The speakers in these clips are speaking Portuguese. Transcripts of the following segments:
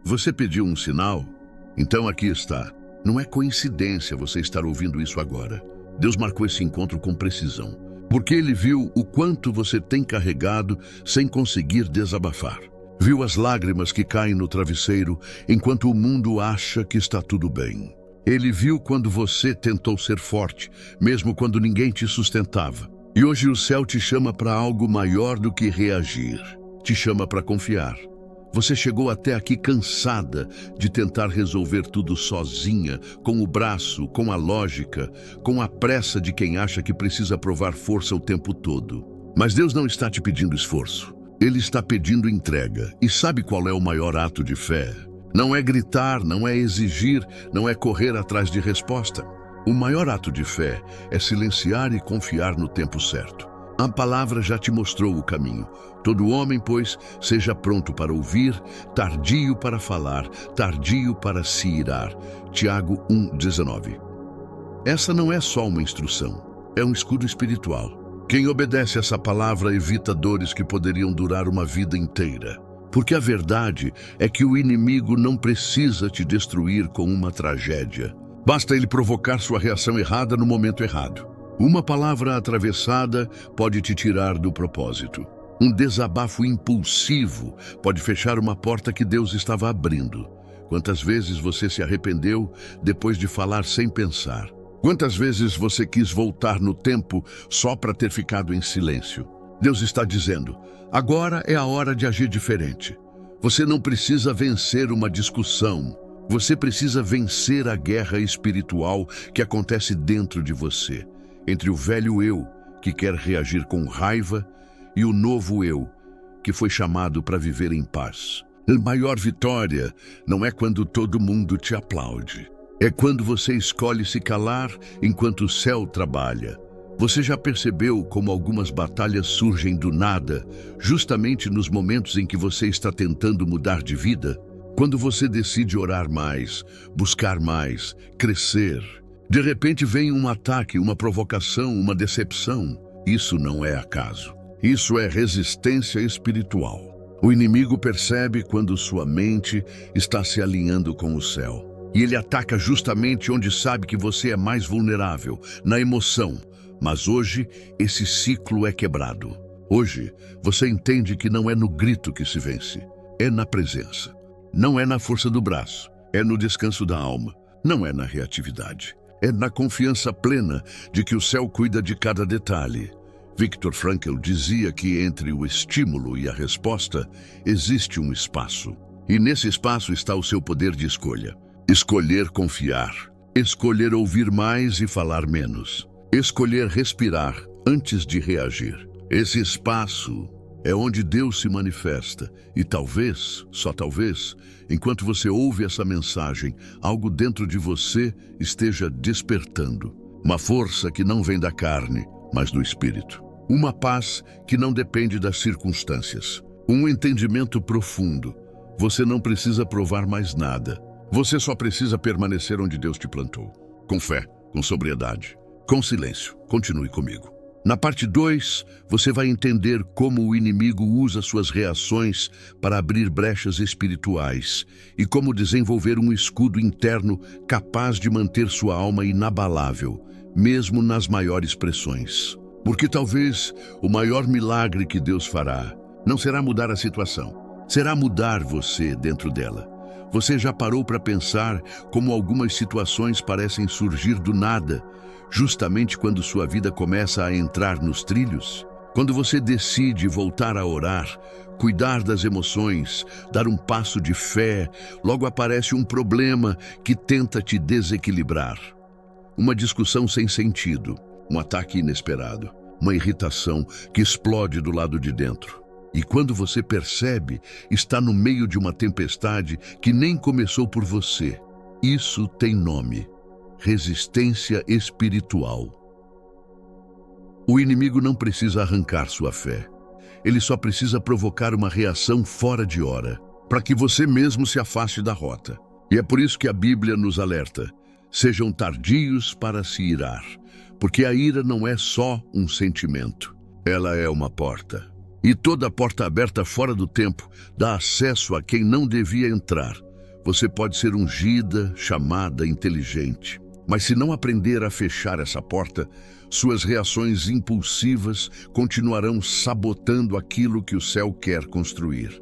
Você pediu um sinal? Então aqui está. Não é coincidência você estar ouvindo isso agora. Deus marcou esse encontro com precisão, porque Ele viu o quanto você tem carregado sem conseguir desabafar. Viu as lágrimas que caem no travesseiro enquanto o mundo acha que está tudo bem. Ele viu quando você tentou ser forte, mesmo quando ninguém te sustentava. E hoje o céu te chama para algo maior do que reagir. Te chama para confiar. Você chegou até aqui cansada de tentar resolver tudo sozinha, com o braço, com a lógica, com a pressa de quem acha que precisa provar força o tempo todo. Mas Deus não está te pedindo esforço. Ele está pedindo entrega. E sabe qual é o maior ato de fé? Não é gritar, não é exigir, não é correr atrás de resposta. O maior ato de fé é silenciar e confiar no tempo certo. A palavra já te mostrou o caminho. Todo homem, pois, seja pronto para ouvir, tardio para falar, tardio para se irar. Tiago 1,19. Essa não é só uma instrução, é um escudo espiritual. Quem obedece essa palavra evita dores que poderiam durar uma vida inteira. Porque a verdade é que o inimigo não precisa te destruir com uma tragédia. Basta ele provocar sua reação errada no momento errado. Uma palavra atravessada pode te tirar do propósito. Um desabafo impulsivo pode fechar uma porta que Deus estava abrindo. Quantas vezes você se arrependeu depois de falar sem pensar? Quantas vezes você quis voltar no tempo só para ter ficado em silêncio? Deus está dizendo, agora é a hora de agir diferente. Você não precisa vencer uma discussão. Você precisa vencer a guerra espiritual que acontece dentro de você. Entre o velho eu, que quer reagir com raiva, e o novo eu, que foi chamado para viver em paz. A maior vitória não é quando todo mundo te aplaude. É quando você escolhe se calar enquanto o céu trabalha. Você já percebeu como algumas batalhas surgem do nada, justamente nos momentos em que você está tentando mudar de vida? Quando você decide orar mais, buscar mais, crescer, de repente vem um ataque, uma provocação, uma decepção. Isso não é acaso. Isso é resistência espiritual. O inimigo percebe quando sua mente está se alinhando com o céu. E ele ataca justamente onde sabe que você é mais vulnerável, na emoção. Mas hoje, esse ciclo é quebrado. Hoje, você entende que não é no grito que se vence, é na presença. Não é na força do braço, é no descanso da alma. Não é na reatividade. É na confiança plena de que o céu cuida de cada detalhe. Viktor Frankl dizia que entre o estímulo e a resposta existe um espaço. E nesse espaço está o seu poder de escolha. Escolher confiar. Escolher ouvir mais e falar menos. Escolher respirar antes de reagir. Esse espaço é onde Deus se manifesta. E talvez, só talvez, enquanto você ouve essa mensagem, algo dentro de você esteja despertando. Uma força que não vem da carne, mas do Espírito. Uma paz que não depende das circunstâncias. Um entendimento profundo. Você não precisa provar mais nada. Você só precisa permanecer onde Deus te plantou. Com fé, com sobriedade, com silêncio. Continue comigo. Na parte 2, você vai entender como o inimigo usa suas reações para abrir brechas espirituais e como desenvolver um escudo interno capaz de manter sua alma inabalável, mesmo nas maiores pressões. Porque talvez o maior milagre que Deus fará não será mudar a situação, será mudar você dentro dela. Você já parou para pensar como algumas situações parecem surgir do nada, justamente quando sua vida começa a entrar nos trilhos? Quando você decide voltar a orar, cuidar das emoções, dar um passo de fé, logo aparece um problema que tenta te desequilibrar. Uma discussão sem sentido, um ataque inesperado, uma irritação que explode do lado de dentro. E quando você percebe, está no meio de uma tempestade que nem começou por você. Isso tem nome: resistência espiritual. O inimigo não precisa arrancar sua fé. Ele só precisa provocar uma reação fora de hora, para que você mesmo se afaste da rota. E é por isso que a Bíblia nos alerta: sejam tardios para se irar, porque a ira não é só um sentimento, ela é uma porta. E toda porta aberta fora do tempo dá acesso a quem não devia entrar. Você pode ser ungida, chamada, inteligente. Mas se não aprender a fechar essa porta, suas reações impulsivas continuarão sabotando aquilo que o céu quer construir.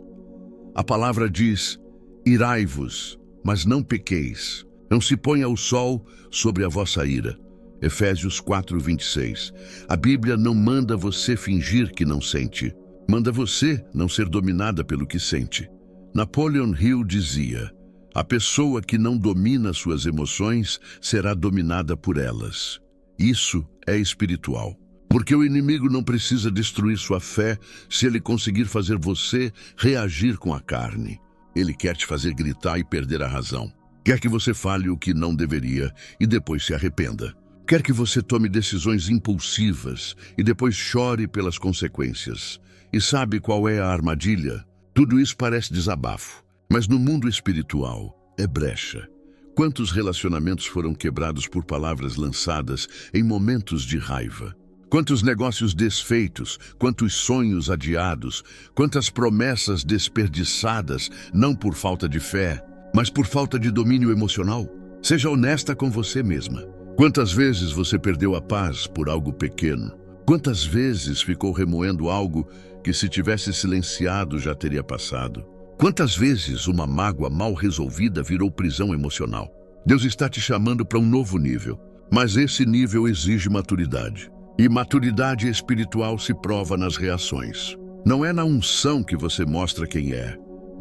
A palavra diz: irai-vos, mas não pequeis. Não se ponha o sol sobre a vossa ira. Efésios 4:26. A Bíblia não manda você fingir que não sente. Manda você não ser dominada pelo que sente. Napoleon Hill dizia: a pessoa que não domina suas emoções será dominada por elas. Isso é espiritual. Porque o inimigo não precisa destruir sua fé se ele conseguir fazer você reagir com a carne. Ele quer te fazer gritar e perder a razão. Quer que você fale o que não deveria e depois se arrependa. Quer que você tome decisões impulsivas e depois chore pelas consequências. E sabe qual é a armadilha? Tudo isso parece desabafo. Mas no mundo espiritual, é brecha. Quantos relacionamentos foram quebrados por palavras lançadas em momentos de raiva? Quantos negócios desfeitos, quantos sonhos adiados, quantas promessas desperdiçadas, não por falta de fé, mas por falta de domínio emocional? Seja honesta com você mesma. Quantas vezes você perdeu a paz por algo pequeno? Quantas vezes ficou remoendo algo que, se tivesse silenciado, já teria passado? Quantas vezes uma mágoa mal resolvida virou prisão emocional? Deus está te chamando para um novo nível, mas esse nível exige maturidade. E maturidade espiritual se prova nas reações. Não é na unção que você mostra quem é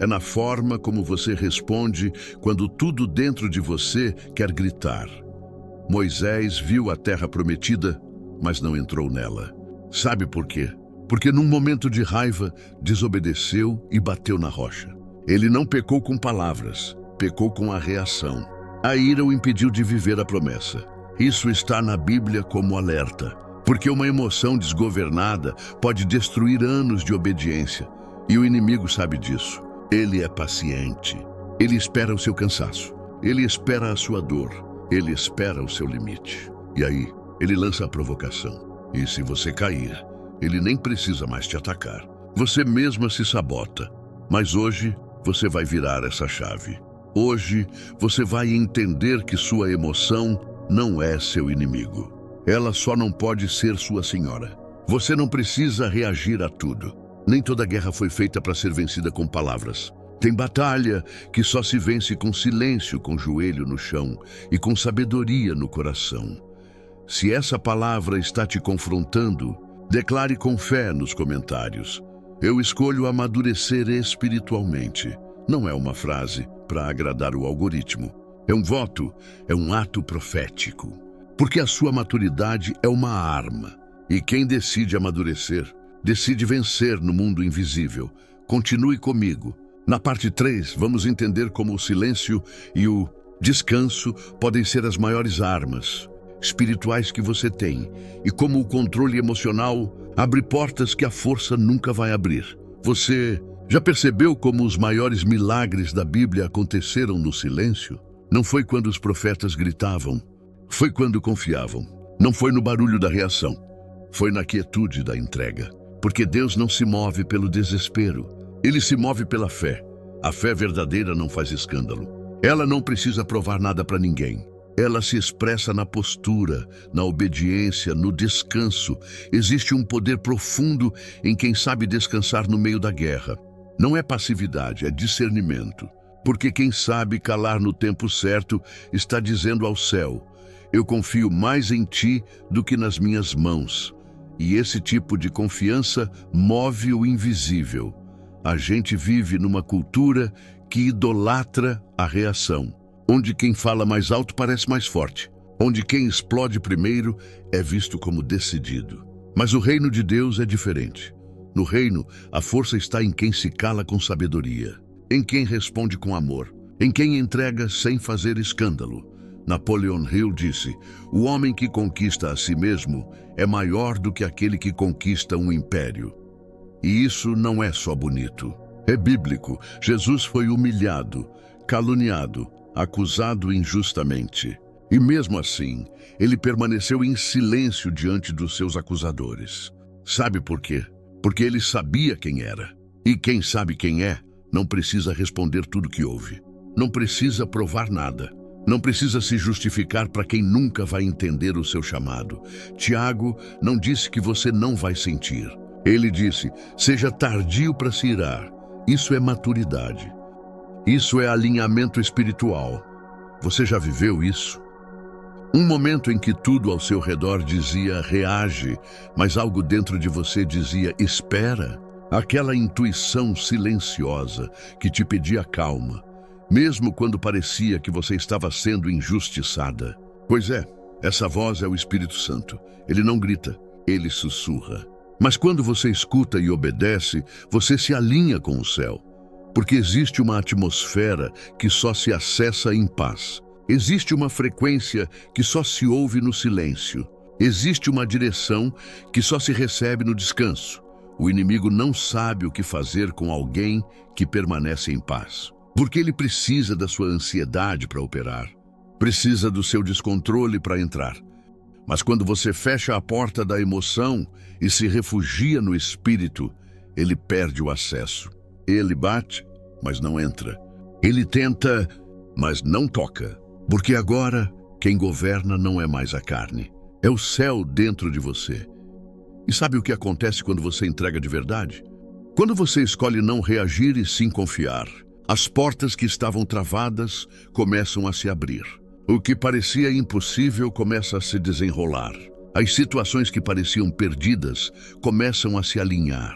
na forma como você responde quando tudo dentro de você quer gritar. Moisés viu a terra prometida, mas não entrou nela. Sabe por quê? Porque num momento de raiva, desobedeceu e bateu na rocha. Ele não pecou com palavras, pecou com a reação. A ira o impediu de viver a promessa. Isso está na Bíblia como alerta, porque uma emoção desgovernada pode destruir anos de obediência. E o inimigo sabe disso. Ele é paciente. Ele espera o seu cansaço. Ele espera a sua dor. Ele espera o seu limite. E aí, ele lança a provocação. E se você cair, ele nem precisa mais te atacar. Você mesma se sabota. Mas hoje, você vai virar essa chave. Hoje, você vai entender que sua emoção não é seu inimigo. Ela só não pode ser sua senhora. Você não precisa reagir a tudo. Nem toda guerra foi feita para ser vencida com palavras. Tem batalha que só se vence com silêncio, com joelho no chão e com sabedoria no coração. Se essa palavra está te confrontando, declare com fé nos comentários: eu escolho amadurecer espiritualmente. Não é uma frase para agradar o algoritmo. É um voto, é um ato profético. Porque a sua maturidade é uma arma. E quem decide amadurecer, decide vencer no mundo invisível. Continue comigo. Na parte 3, vamos entender como o silêncio e o descanso podem ser as maiores armas espirituais que você tem e como o controle emocional abre portas que a força nunca vai abrir. Você já percebeu como os maiores milagres da Bíblia aconteceram no silêncio? Não foi quando os profetas gritavam, foi quando confiavam. Não foi no barulho da reação, foi na quietude da entrega. Porque Deus não se move pelo desespero, Ele se move pela fé. A fé verdadeira não faz escândalo. Ela não precisa provar nada para ninguém. Ela se expressa na postura, na obediência, no descanso. Existe um poder profundo em quem sabe descansar no meio da guerra. Não é passividade, é discernimento. Porque quem sabe calar no tempo certo está dizendo ao céu: eu confio mais em ti do que nas minhas mãos. E esse tipo de confiança move o invisível. A gente vive numa cultura que idolatra a reação, onde quem fala mais alto parece mais forte, onde quem explode primeiro é visto como decidido. Mas o reino de Deus é diferente. No reino, a força está em quem se cala com sabedoria, em quem responde com amor, em quem entrega sem fazer escândalo. Napoleon Hill disse: o homem que conquista a si mesmo é maior do que aquele que conquista um império. E isso não é só bonito, é bíblico. Jesus foi humilhado, caluniado, acusado injustamente. E mesmo assim, ele permaneceu em silêncio diante dos seus acusadores. Sabe por quê? Porque ele sabia quem era. E quem sabe quem é, não precisa responder tudo que ouve. não precisa provar nada. Não precisa se justificar para quem nunca vai entender o seu chamado. Tiago não disse que você não vai sentir. Ele disse, seja tardio para se irar. Isso é maturidade. Isso é alinhamento espiritual. Você já viveu isso? Um momento em que tudo ao seu redor dizia reage, mas algo dentro de você dizia espera. Aquela intuição silenciosa que te pedia calma, mesmo quando parecia que você estava sendo injustiçada. Pois é, essa voz é o Espírito Santo. Ele não grita, ele sussurra. Mas quando você escuta e obedece, você se alinha com o céu. Porque existe uma atmosfera que só se acessa em paz. Existe uma frequência que só se ouve no silêncio. Existe uma direção que só se recebe no descanso. O inimigo não sabe o que fazer com alguém que permanece em paz. Porque ele precisa da sua ansiedade para operar. Precisa do seu descontrole para entrar. Mas quando você fecha a porta da emoção e se refugia no espírito, ele perde o acesso. Ele bate, mas não entra. Ele tenta, mas não toca. Porque agora, quem governa não é mais a carne. É o céu dentro de você. E sabe o que acontece quando você entrega de verdade? Quando você escolhe não reagir e sim confiar, as portas que estavam travadas começam a se abrir. O que parecia impossível começa a se desenrolar. As situações que pareciam perdidas começam a se alinhar.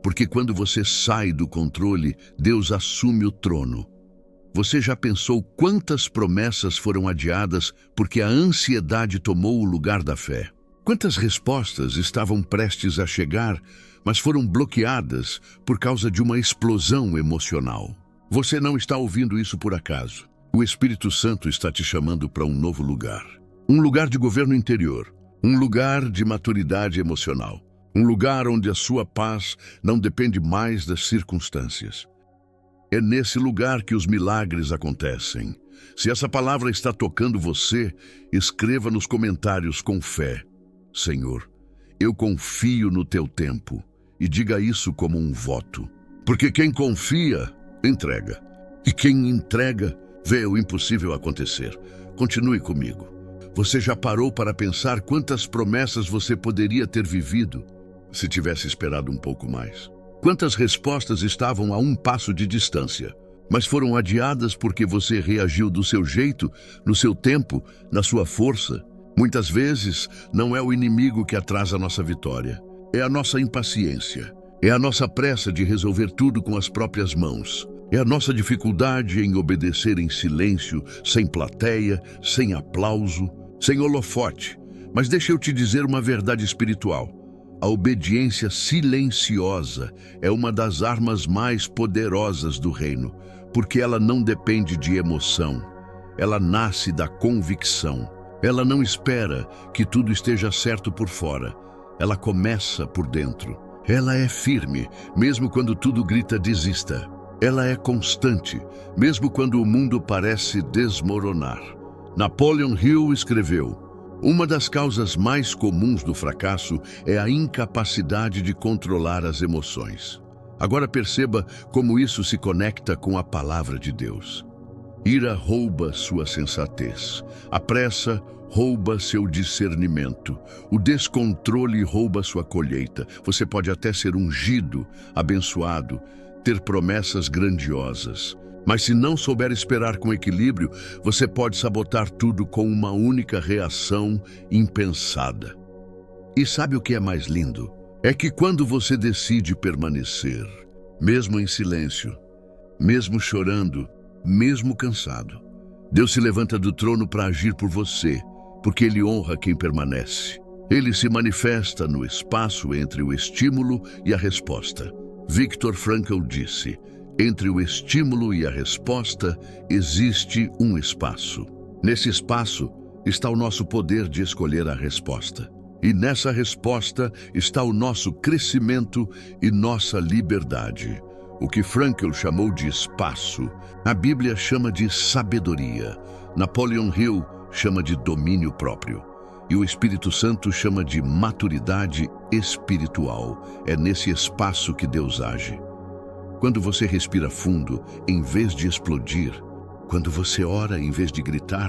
Porque quando você sai do controle, Deus assume o trono. Você já pensou quantas promessas foram adiadas porque a ansiedade tomou o lugar da fé? Quantas respostas estavam prestes a chegar, mas foram bloqueadas por causa de uma explosão emocional? Você não está ouvindo isso por acaso. O Espírito Santo está te chamando para um novo lugar. Um lugar de governo interior. Um lugar de maturidade emocional. Um lugar onde a sua paz não depende mais das circunstâncias. É nesse lugar que os milagres acontecem. Se essa palavra está tocando você, escreva nos comentários com fé. Senhor, eu confio no teu tempo. E diga isso como um voto. Porque quem confia, entrega. E quem entrega, vê o impossível acontecer. Continue comigo. Você já parou para pensar quantas promessas você poderia ter vivido se tivesse esperado um pouco mais? Quantas respostas estavam a um passo de distância, mas foram adiadas porque você reagiu do seu jeito, no seu tempo, na sua força? Muitas vezes, não é o inimigo que atrasa a nossa vitória. É a nossa impaciência. É a nossa pressa de resolver tudo com as próprias mãos. É a nossa dificuldade em obedecer em silêncio, sem plateia, sem aplauso, sem holofote. Mas deixa eu te dizer uma verdade espiritual. A obediência silenciosa é uma das armas mais poderosas do reino, porque ela não depende de emoção. Ela nasce da convicção. Ela não espera que tudo esteja certo por fora. Ela começa por dentro. Ela é firme, mesmo quando tudo grita desista. Ela é constante, mesmo quando o mundo parece desmoronar. Napoleon Hill escreveu: uma das causas mais comuns do fracasso é a incapacidade de controlar as emoções. Agora perceba como isso se conecta com a palavra de Deus. Ira rouba sua sensatez. A pressa rouba seu discernimento. O descontrole rouba sua colheita. Você pode até ser ungido, abençoado, ter promessas grandiosas. Mas se não souber esperar com equilíbrio, você pode sabotar tudo com uma única reação impensada. E sabe o que é mais lindo? É que quando você decide permanecer, mesmo em silêncio, mesmo chorando, mesmo cansado, Deus se levanta do trono para agir por você, porque Ele honra quem permanece. Ele se manifesta no espaço entre o estímulo e a resposta. Viktor Frankl disse: entre o estímulo e a resposta existe um espaço. Nesse espaço está o nosso poder de escolher a resposta. E nessa resposta está o nosso crescimento e nossa liberdade. O que Frankl chamou de espaço, a Bíblia chama de sabedoria. Napoleon Hill chama de domínio próprio. E o Espírito Santo chama de maturidade espiritual. É nesse espaço que Deus age. Quando você respira fundo, em vez de explodir, Quando você ora em vez de gritar?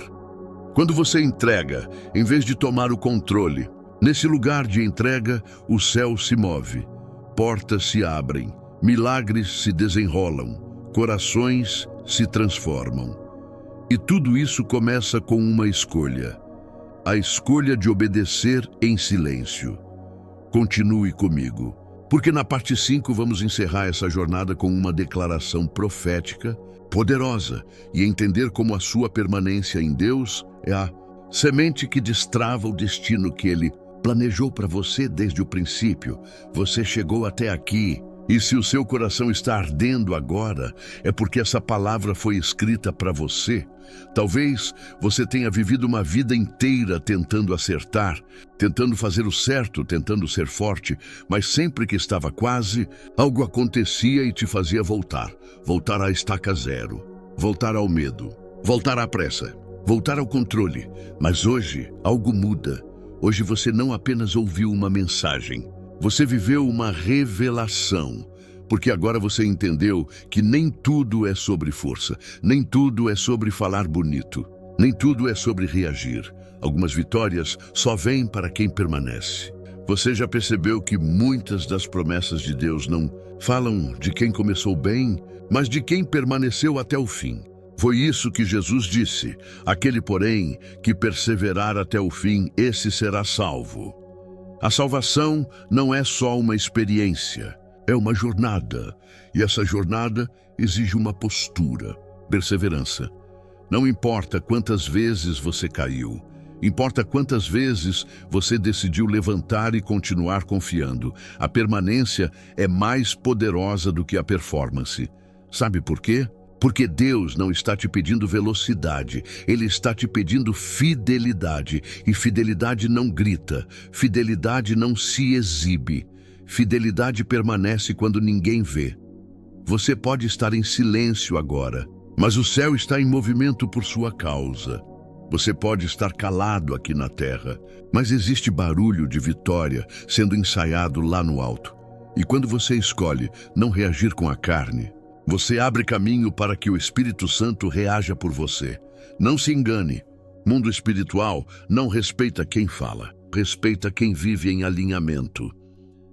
Quando você entrega em vez de tomar o controle? Nesse lugar de entrega, o céu se move, portas se abrem, milagres se desenrolam, corações se transformam. E tudo isso começa com uma escolha. A escolha de obedecer em silêncio. Continue comigo, porque na parte 5 vamos encerrar essa jornada com uma declaração profética, poderosa, e entender como a sua permanência em Deus é a semente que destrava o destino que Ele planejou para você desde o princípio. Você chegou até aqui. E se o seu coração está ardendo agora, é porque essa palavra foi escrita para você. Talvez você tenha vivido uma vida inteira tentando acertar, tentando fazer o certo, tentando ser forte, mas sempre que estava quase, algo acontecia e te fazia voltar. Voltar à estaca zero, voltar ao medo, voltar à pressa, voltar ao controle. Mas hoje, algo muda. Hoje você não apenas ouviu uma mensagem, você viveu uma revelação, porque agora você entendeu que nem tudo é sobre força, nem tudo é sobre falar bonito, nem tudo é sobre reagir. Algumas vitórias só vêm para quem permanece. Você já percebeu que muitas das promessas de Deus não falam de quem começou bem, mas de quem permaneceu até o fim. Foi isso que Jesus disse: aquele, porém, que perseverar até o fim, esse será salvo. A salvação não é só uma experiência, é uma jornada. E essa jornada exige uma postura, perseverança. Não importa quantas vezes você caiu, importa quantas vezes você decidiu levantar e continuar confiando. A permanência é mais poderosa do que a performance. Sabe por quê? Porque Deus não está te pedindo velocidade, Ele está te pedindo fidelidade. E fidelidade não grita, fidelidade não se exibe. Fidelidade permanece quando ninguém vê. Você pode estar em silêncio agora, mas o céu está em movimento por sua causa. Você pode estar calado aqui na terra, mas existe barulho de vitória sendo ensaiado lá no alto. E quando você escolhe não reagir com a carne, você abre caminho para que o Espírito Santo reaja por você. Não se engane. Mundo espiritual não respeita quem fala, respeita quem vive em alinhamento.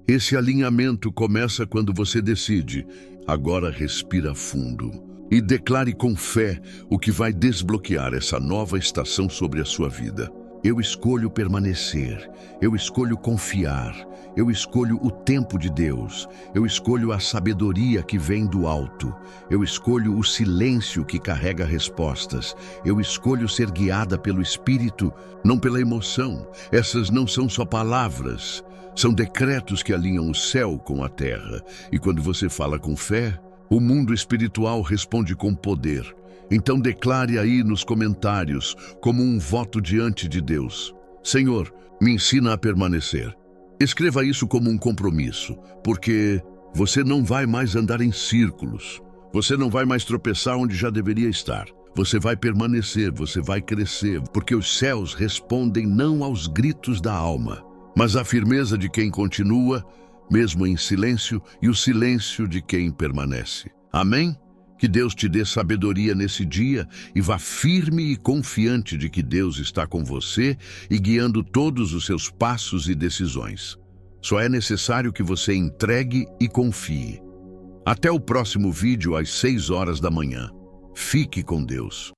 Esse alinhamento começa quando você decide. Agora respira fundo e declare com fé o que vai desbloquear essa nova estação sobre a sua vida. Eu escolho permanecer, eu escolho confiar, eu escolho o tempo de Deus, eu escolho a sabedoria que vem do alto, eu escolho o silêncio que carrega respostas, eu escolho ser guiada pelo Espírito, não pela emoção. Essas não são só palavras, são decretos que alinham o céu com a terra. E quando você fala com fé, o mundo espiritual responde com poder. Então declare aí nos comentários, como um voto diante de Deus: Senhor, me ensina a permanecer. Escreva isso como um compromisso, porque você não vai mais andar em círculos. Você não vai mais tropeçar onde já deveria estar. Você vai permanecer, você vai crescer, porque os céus respondem não aos gritos da alma, mas à firmeza de quem continua, mesmo em silêncio, e o silêncio de quem permanece. Amém? Que Deus te dê sabedoria nesse dia e vá firme e confiante de que Deus está com você e guiando todos os seus passos e decisões. Só é necessário que você entregue e confie. Até o próximo vídeo às 6 horas da manhã. Fique com Deus.